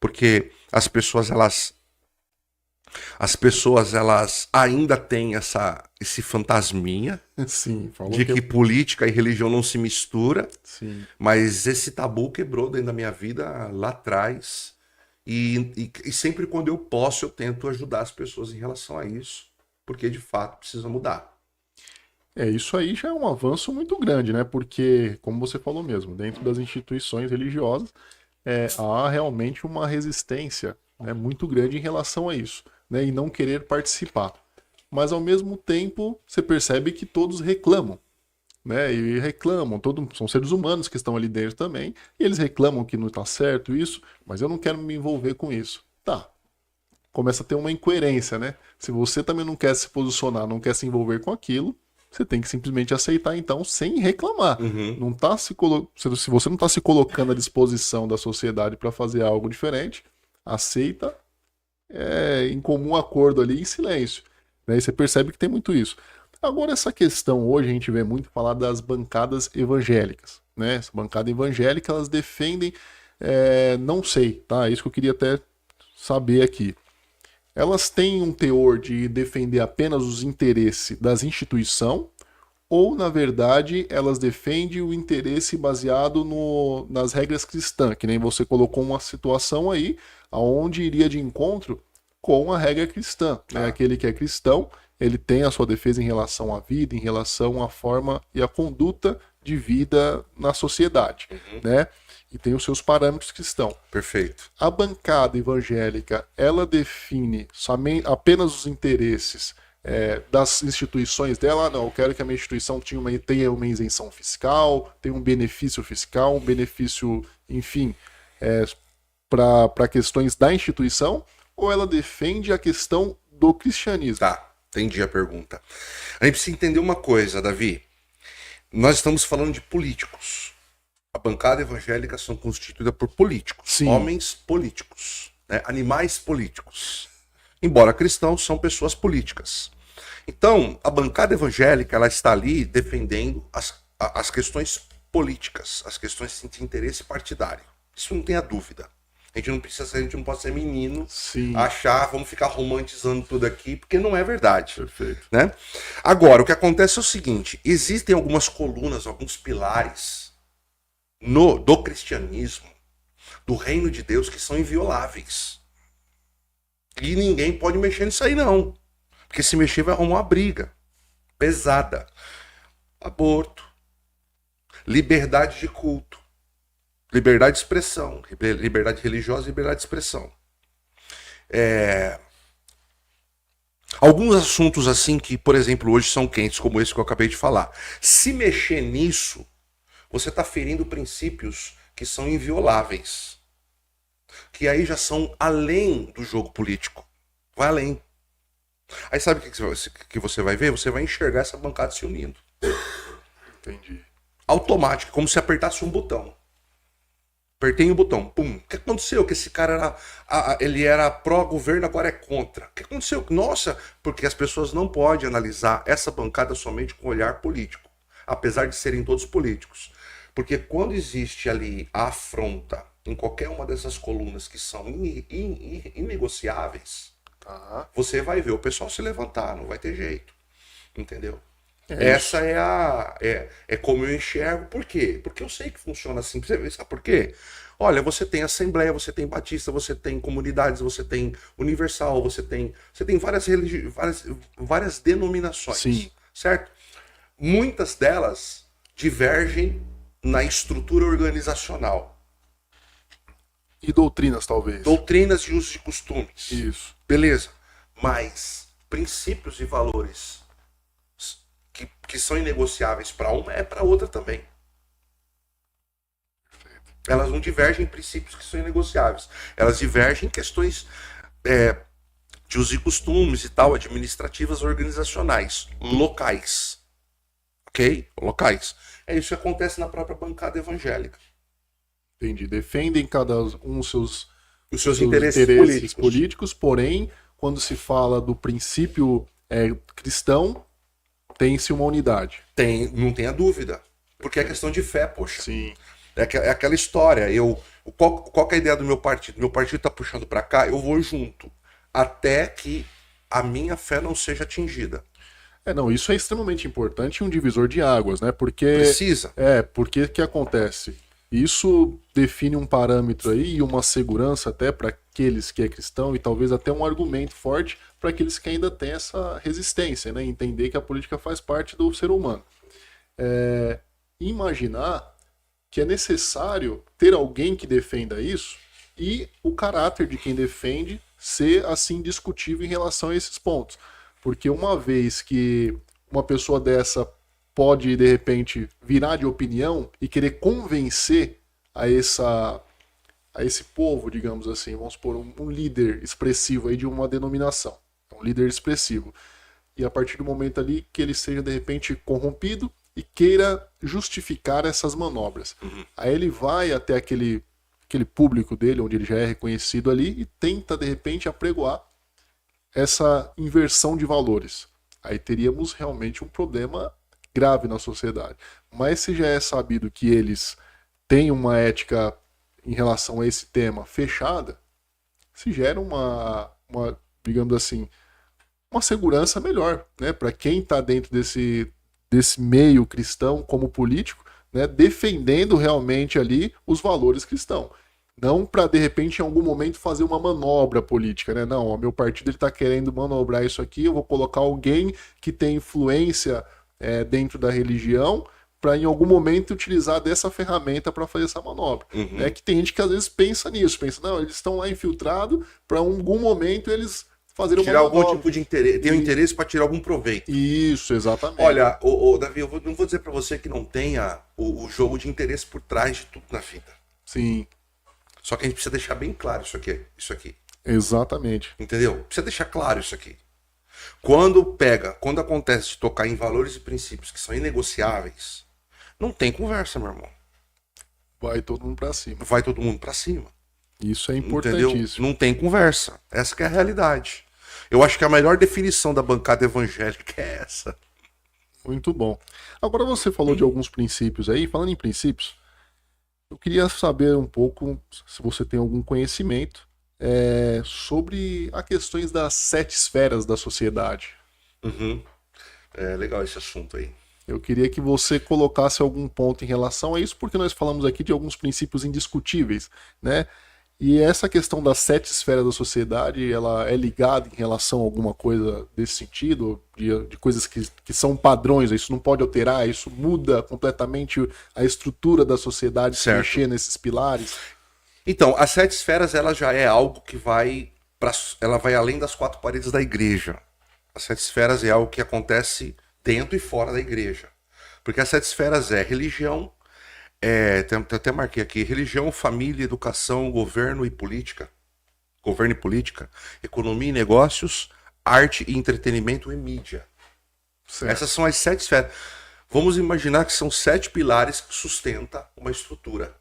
Porque as pessoas elas ainda têm esse fantasminha Sim, falou de que que política e religião não se mistura, sim. mas esse tabu quebrou dentro da minha vida lá atrás. E sempre quando eu posso, eu tento ajudar as pessoas em relação a isso, porque de fato precisa mudar. Isso aí já é um avanço muito grande, né? Porque, como você falou mesmo, dentro das instituições religiosas, há realmente uma resistência, né, muito grande em relação a isso, né? E não querer participar. Mas ao mesmo tempo, você percebe que todos reclamam, né? E reclamam, são seres humanos que estão ali dentro também, e eles reclamam que não está certo isso, mas eu não quero me envolver com isso. Tá, começa a ter uma incoerência, né? Se você também não quer se posicionar, não quer se envolver com aquilo, você tem que simplesmente aceitar então sem reclamar. Uhum. Não tá se você não está se colocando à disposição da sociedade para fazer algo diferente, aceita em comum acordo ali em silêncio. Né? E você percebe que tem muito isso. Agora, essa questão hoje a gente vê muito falar das bancadas evangélicas. Né? Essa bancada evangélica, elas defendem, não sei, tá? É isso que eu queria até saber aqui. Elas têm um teor de defender apenas os interesses das instituições ou, na verdade, elas defendem o interesse baseado nas regras cristãs, que nem você colocou uma situação aí, aonde iria de encontro com a regra cristã. Né? Aquele que é cristão, ele tem a sua defesa em relação à vida, em relação à forma e à conduta de vida na sociedade, né? E tem os seus parâmetros cristãos. Perfeito. A bancada evangélica, ela define apenas os interesses das instituições dela. Não, eu quero que a minha instituição tenha uma isenção fiscal, tenha um benefício fiscal, um benefício, enfim, para questões da instituição, ou ela defende a questão do cristianismo? Tá, entendi a pergunta. A gente precisa entender uma coisa, Davi. Nós estamos falando de políticos. A bancada evangélica são constituída por políticos, Sim. homens políticos, né? Animais políticos. Embora cristãos, são pessoas políticas. Então, a bancada evangélica ela está ali defendendo as questões políticas, as questões de interesse partidário. Isso não tenha dúvida. A gente não pode ser menino, Sim. achar, vamos ficar romantizando tudo aqui, porque não é verdade. Perfeito. Né? Agora, o que acontece é o seguinte: existem algumas colunas, alguns pilares do cristianismo, do reino de Deus, que são invioláveis. E ninguém pode mexer nisso aí, não. Porque se mexer vai arrumar uma briga pesada. Aborto, liberdade de culto, liberdade de expressão, liberdade religiosa e liberdade de expressão. Alguns assuntos assim que, por exemplo, hoje são quentes, como esse que eu acabei de falar. Se mexer nisso, você está ferindo princípios que são invioláveis. Que aí já são além do jogo político. Vai além. Aí sabe o que você vai ver? Você vai enxergar essa bancada se unindo. Entendi. Automático, como se apertasse um botão. Apertei o botão, pum. O que aconteceu? Que esse cara ele era pró-governo, agora é contra. O que aconteceu? Nossa, porque as pessoas não podem analisar essa bancada somente com olhar político. Apesar de serem todos políticos. Porque quando existe ali a afronta em qualquer uma dessas colunas que são inegociáveis, você vai ver o pessoal se levantar, não vai ter jeito. Entendeu? Essa é como eu enxergo. Por quê? Porque eu sei que funciona assim. Você vê, sabe por quê? Olha, você tem Assembleia, você tem Batista, você tem comunidades, você tem Universal, você tem várias denominações. Sim. Certo? Muitas delas divergem na estrutura organizacional. E doutrinas, talvez. Doutrinas e usos e costumes. Isso. Beleza. Mas princípios e valores que são inegociáveis para uma é para outra também. Elas não divergem em princípios que são inegociáveis. Elas divergem em questões de usos e costumes e tal, administrativas, organizacionais, locais. Ok? Locais. É isso que acontece na própria bancada evangélica. Entendi. Defendem cada um os seus interesses políticos, porém, quando se fala do princípio cristão, tem-se uma unidade. Não tenha dúvida. Porque é questão de fé, poxa. Sim. É aquela história. Qual que é a ideia do meu partido? Meu partido está puxando para cá, eu vou junto. Até que a minha fé não seja atingida. Não, isso é extremamente importante e um divisor de águas, né? Precisa. Porque que acontece? Isso define um parâmetro aí e uma segurança até para aqueles que é cristão e talvez até um argumento forte para aqueles que ainda têm essa resistência, né? Entender que a política faz parte do ser humano. Imaginar que é necessário ter alguém que defenda isso e o caráter de quem defende ser assim discutível em relação a esses pontos. Porque uma vez que uma pessoa dessa pode, de repente, virar de opinião e querer convencer a esse povo, digamos assim, vamos supor, um líder expressivo aí de uma denominação, um líder expressivo. E a partir do momento ali que ele seja, de repente, corrompido e queira justificar essas manobras. Aí ele vai até aquele público dele, onde ele já é reconhecido ali, e tenta, de repente, apregoar essa inversão de valores. Aí teríamos realmente um problema grave na sociedade. Mas se já é sabido que eles têm uma ética em relação a esse tema fechada, se gera uma digamos assim, uma segurança melhor, né, para quem está dentro desse meio cristão como político, né, defendendo realmente ali os valores cristãos. Não para, de repente, em algum momento fazer uma manobra política, né? Não, o meu partido está querendo manobrar isso aqui, eu vou colocar alguém que tem influência dentro da religião para, em algum momento, utilizar dessa ferramenta para fazer essa manobra. É que tem gente que, às vezes, pensa nisso. Pensa, não, eles estão lá infiltrados para, em algum momento, eles fazerem tirar uma manobra. Algum tipo de interesse, tem um interesse para tirar algum proveito. Isso, exatamente. Olha, Davi, eu não vou dizer para você que não tenha o jogo de interesse por trás de tudo na vida. Sim. Só que a gente precisa deixar bem claro isso aqui. Exatamente. Entendeu? Precisa deixar claro isso aqui. Quando acontece de tocar em valores e princípios que são inegociáveis, não tem conversa, meu irmão. Vai todo mundo pra cima. Vai todo mundo pra cima. Isso é importantíssimo. Entendeu? Não tem conversa. Essa que é a realidade. Eu acho que a melhor definição da bancada evangélica é essa. Muito bom. Agora você falou de alguns princípios aí. Falando em princípios, eu queria saber um pouco, se você tem algum conhecimento, sobre as questões das 7 esferas da sociedade. É legal esse assunto aí. Eu queria que você colocasse algum ponto em relação a isso, porque nós falamos aqui de alguns princípios indiscutíveis, né? E essa questão das 7 esferas da sociedade, ela é ligada em relação a alguma coisa desse sentido, de coisas que são padrões, isso não pode alterar, isso muda completamente a estrutura da sociedade, se mexer nesses pilares? Então, as 7 esferas, ela já é algo que ela vai além das 4 paredes da igreja. As 7 esferas é algo que acontece dentro e fora da igreja. Porque as 7 esferas é religião, até marquei aqui, religião, família, educação, governo e política, economia e negócios, arte e entretenimento e mídia. Certo. Essas são as 7 esferas. Vamos imaginar que são 7 pilares que sustentam uma estrutura.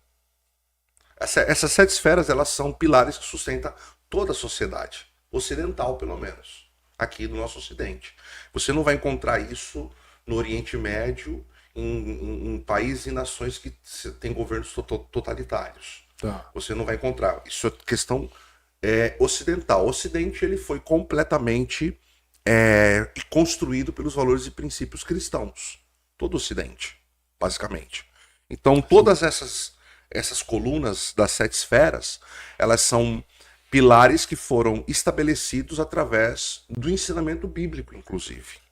Essas 7 esferas, elas são pilares que sustentam toda a sociedade, ocidental pelo menos, aqui do nosso ocidente. Você não vai encontrar isso no Oriente Médio, em países e nações que têm governos totalitários. Tá. Você não vai encontrar. Isso é questão ocidental. O Ocidente ele foi completamente construído pelos valores e princípios cristãos. Todo o Ocidente, basicamente. Então, todas essas colunas das 7 esferas, elas são pilares que foram estabelecidos através do ensinamento bíblico, inclusive.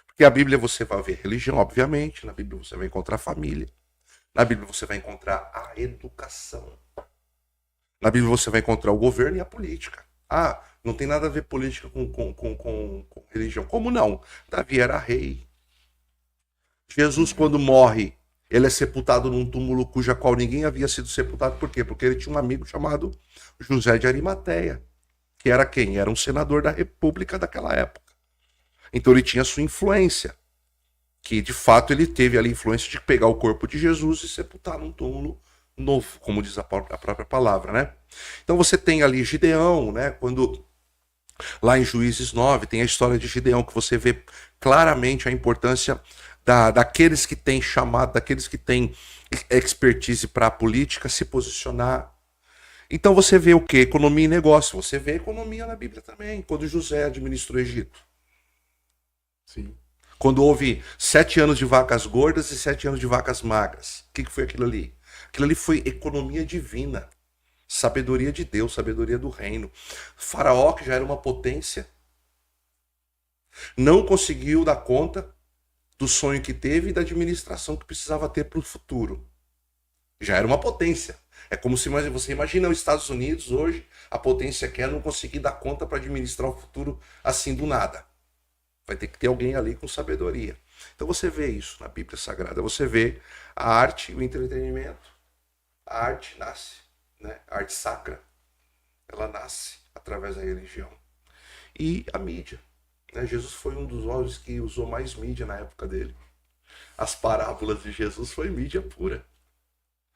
Porque a Bíblia você vai ver religião, obviamente, na Bíblia você vai encontrar família, na Bíblia você vai encontrar a educação, na Bíblia você vai encontrar o governo e a política. Ah, não tem nada a ver política com religião. Como não? Davi era rei. Jesus, quando morre, ele é sepultado num túmulo cuja qual ninguém havia sido sepultado. Por quê? Porque ele tinha um amigo chamado José de Arimateia, que era quem? Era um senador da República daquela época. Então ele tinha sua influência, que de fato ele teve ali a influência de pegar o corpo de Jesus e sepultar num túmulo novo, como diz a própria palavra, né? Então você tem ali Gideão, né? Quando lá em Juízes 9 tem a história de Gideão, que você vê claramente a importância daqueles que têm chamado, daqueles que têm expertise para a política, se posicionar Então você vê o quê? Economia e negócio. Você vê economia na Bíblia também, quando José administrou o Egito. Sim. Quando houve 7 anos de vacas gordas e 7 anos de vacas magras. O que foi aquilo ali? Aquilo ali foi economia divina. Sabedoria de Deus, sabedoria do reino. Faraó, que já era uma potência, não conseguiu dar conta do sonho que teve e da administração que precisava ter para o futuro. Já era uma potência. É como se você imagina os Estados Unidos hoje, a potência que é não conseguir dar conta para administrar o futuro assim do nada. Vai ter que ter alguém ali com sabedoria. Então você vê isso na Bíblia Sagrada. Você vê a arte, o entretenimento. A arte nasce, né? A arte sacra, ela nasce através da religião. E a mídia. Né? Jesus foi um dos homens que usou mais mídia na época dele. As parábolas de Jesus foi mídia pura.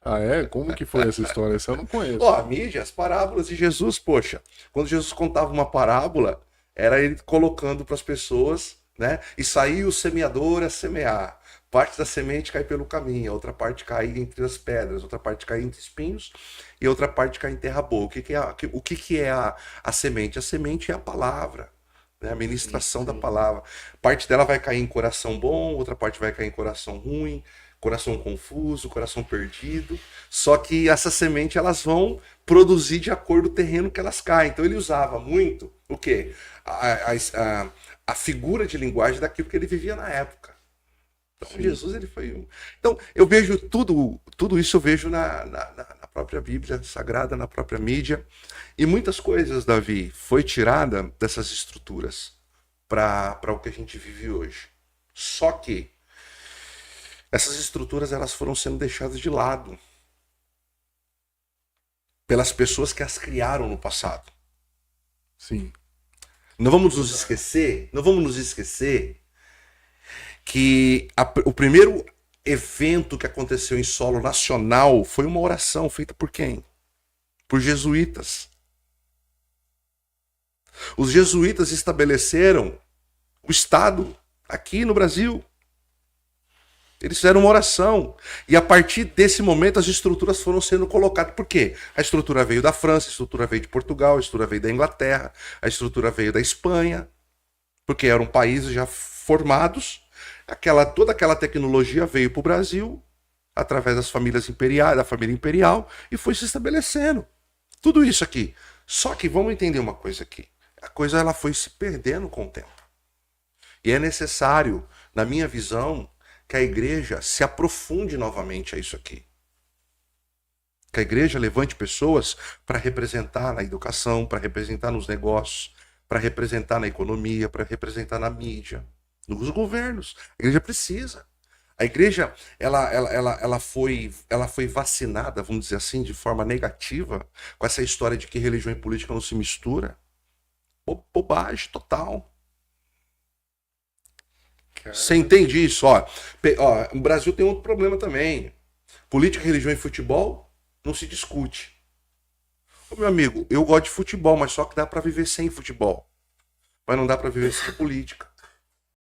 Ah, é? Como que foi essa história? Essa eu não conheço. A mídia, as parábolas de Jesus, poxa. Quando Jesus contava uma parábola, era ele colocando para as pessoas, né? E saiu o semeador a semear. Parte da semente cai pelo caminho, a outra parte cai entre as pedras, outra parte cai entre espinhos e outra parte cai em terra boa. O que é a semente? A semente é a palavra, né? A ministração da palavra. Parte dela vai cair em coração bom, outra parte vai cair em coração ruim, coração confuso, coração perdido. Só que essa semente elas vão produzir de acordo com o terreno que elas caem. Então ele usava muito o quê? A figura de linguagem daquilo que ele vivia na época. Então, Jesus ele foi. Então eu vejo tudo isso eu vejo na própria Bíblia Sagrada, na própria mídia. E muitas coisas, Davi, foi tirada dessas estruturas para o que a gente vive hoje. Só que essas estruturas elas foram sendo deixadas de lado pelas pessoas que as criaram no passado. Sim. Não vamos nos esquecer que o primeiro evento que aconteceu em solo nacional foi uma oração feita por quem? Por jesuítas. Os jesuítas estabeleceram o Estado aqui no Brasil. Eles fizeram uma oração. E a partir desse momento as estruturas foram sendo colocadas. Por quê? A estrutura veio da França, a estrutura veio de Portugal, a estrutura veio da Inglaterra, a estrutura veio da Espanha. Porque eram países já formados. Toda aquela tecnologia veio para o Brasil, através das famílias imperiais, da família imperial, e foi se estabelecendo. Tudo isso aqui. Só que vamos entender uma coisa aqui. A coisa ela foi se perdendo com o tempo. E é necessário, na minha visão, que a igreja se aprofunde novamente a isso aqui. Que a igreja levante pessoas para representar na educação, para representar nos negócios, para representar na economia, para representar na mídia, nos governos. A igreja precisa. A igreja ela foi vacinada, vamos dizer assim, de forma negativa, com essa história de que religião e política não se mistura. Bobagem total. Você entende isso? O Brasil tem outro problema também. Política, religião e futebol não se discute. Meu amigo, eu gosto de futebol, mas só que dá para viver sem futebol. Mas não dá para viver sem política.